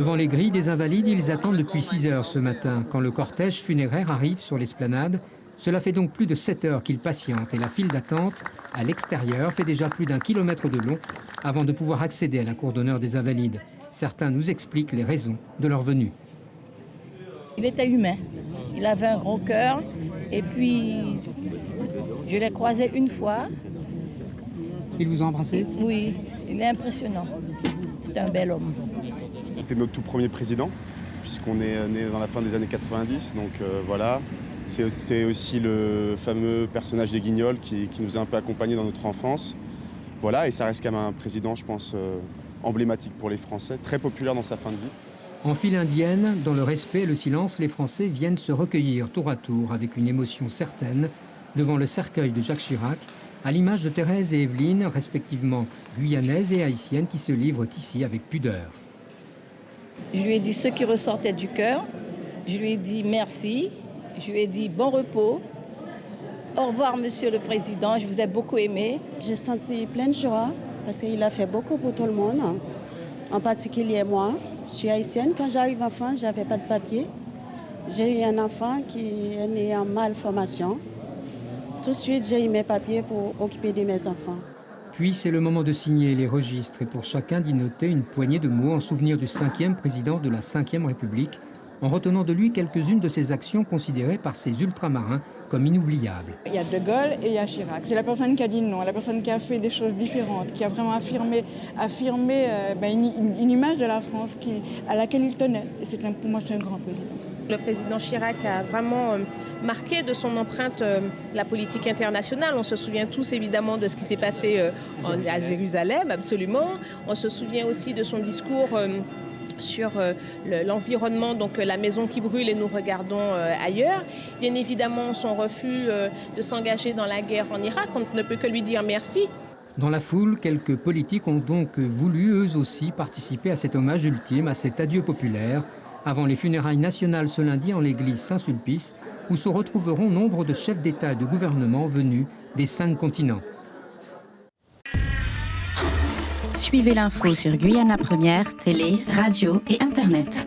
Devant les grilles des Invalides, ils attendent depuis 6 heures ce matin. Quand le cortège funéraire arrive sur l'esplanade, cela fait donc plus de 7 heures qu'ils patientent et la file d'attente à l'extérieur fait déjà plus d'1 kilomètre de long avant de pouvoir accéder à la cour d'honneur des Invalides. Certains nous expliquent les raisons de leur venue. Il était humain, il avait un gros cœur et puis je l'ai croisé une fois. Ils vous ont embrassé? Oui, il est impressionnant. C'est un bel homme. C'était notre tout premier président, puisqu'on est né dans la fin des années 90, donc voilà. C'est aussi le fameux personnage des Guignols qui nous a un peu accompagnés dans notre enfance. Voilà, et ça reste quand même un président, je pense, emblématique pour les Français, très populaire dans sa fin de vie. En file indienne, dans le respect et le silence, les Français viennent se recueillir tour à tour avec une émotion certaine devant le cercueil de Jacques Chirac, à l'image de Thérèse et Evelyne, respectivement guyanaises et haïtiennes, qui se livrent ici avec pudeur. Je lui ai dit ce qui ressortait du cœur, je lui ai dit merci, je lui ai dit bon repos, au revoir Monsieur le Président, je vous ai beaucoup aimé. J'ai senti plein de joie parce qu'il a fait beaucoup pour tout le monde, en particulier moi. Je suis haïtienne, quand j'arrive en France, je n'avais pas de papier. J'ai eu un enfant qui est né en malformation. Tout de suite, j'ai eu mes papiers pour occuper de mes enfants. Puis c'est le moment de signer les registres et pour chacun d'y noter une poignée de mots en souvenir du 5e président de la 5e République, en retenant de lui quelques-unes de ses actions considérées par ces ultramarins comme inoubliables. Il y a De Gaulle et il y a Chirac. C'est la personne qui a dit non, la personne qui a fait des choses différentes, qui a vraiment affirmé une image de la France à laquelle il tenait. Et pour moi, c'est un grand président. Le président Chirac a vraiment marqué de son empreinte la politique internationale. On se souvient tous évidemment de ce qui s'est passé à Jérusalem, absolument. On se souvient aussi de son discours sur l'environnement, donc la maison qui brûle et nous regardons ailleurs. Bien évidemment, son refus de s'engager dans la guerre en Irak, on ne peut que lui dire merci. Dans la foule, quelques politiques ont donc voulu eux aussi participer à cet hommage ultime, à cet adieu populaire, avant les funérailles nationales ce lundi en l'église Saint-Sulpice, où se retrouveront nombre de chefs d'État et de gouvernement venus des 5 continents. Suivez l'info sur Guyana Première, télé, radio et Internet.